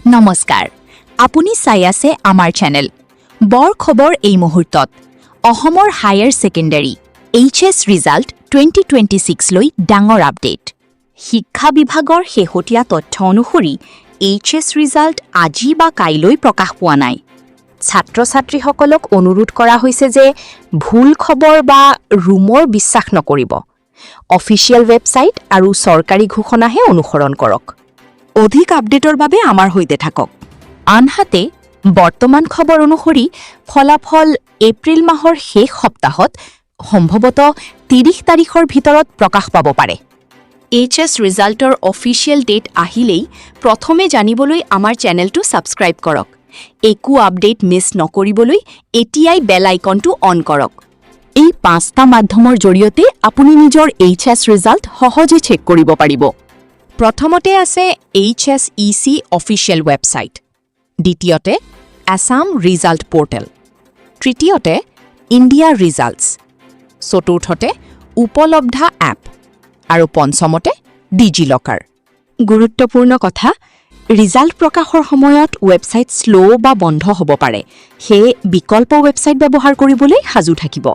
নমস্কাৰ আপুনি চাই আছে আমাৰ চেনেল বৰ খবৰ এই মুহূৰ্তত অসমৰ হায়াৰ সেকেন্ডাৰী এইচএছ ৰিজাল্ট 2026 লৈ ডাঙৰ আপডেট শিক্ষা বিভাগৰ শেহতীয়া তথ্য অনুসৰি এইচএছ ৰিজাল্ট আজি বা কাইলৈ প্ৰকাশ পোৱা নাই ছাত্ৰ-ছাত্ৰীসকলক অনুৰোধ কৰা হৈছে যে ভুল খবৰ বা ৰুমৰ বিশ্বাস নকৰিব অফিচিয়েল ৱেবছাইট আৰু চৰকাৰী ঘোষণাহে অনুসৰণ কৰক অধিক আপডেটৰ বাবে আমাৰ হৈতে থাকক আনহাতে বৰ্তমান খবৰ অনুসৰি ফলাফল এপ্ৰিল মাহৰ শেষ সপ্তাহত সম্ভৱতঃ 30 তাৰিখৰ ভিতৰত প্ৰকাশ পাব পাৰে এইচএছ ৰিজাল্টৰ অফিচিয়েল ডেট আহিলেই প্ৰথমে জানিবলৈ আমাৰ চেনেলটো সাবস্ক্ৰাইব কৰক একো আপডেট মিছ নকৰিবলৈ এতিয়াই বেল আইকনটো অন কৰক এই 5টা মাধ্যমৰ জৰিয়তে আপুনি নিজৰ এইচএছ ৰিজাল্ট সহজে চেক কৰিব পাৰিব প্ৰথমতে আছে HSEC অফিচিয়েল ৱেবছাইট দ্বিতীয়তে আসাম ৰিজাল্ট পোৰ্টেল তৃতীয়তে ইণ্ডিয়া ৰিজাল্টছ চতুৰ্থতে উপলব্ধ এপ আৰু পঞ্চমতে ডিজিলকাৰ গুৰুত্বপূৰ্ণ কথা ৰিজাল্ট প্ৰকাশৰ সময়ত ৱেবছাইট স্লো বা বন্ধ হ'ব পাৰে সেয়ে বিকল্প ৱেবছাইট ব্যৱহাৰ কৰিবলৈ সাজু থাকিব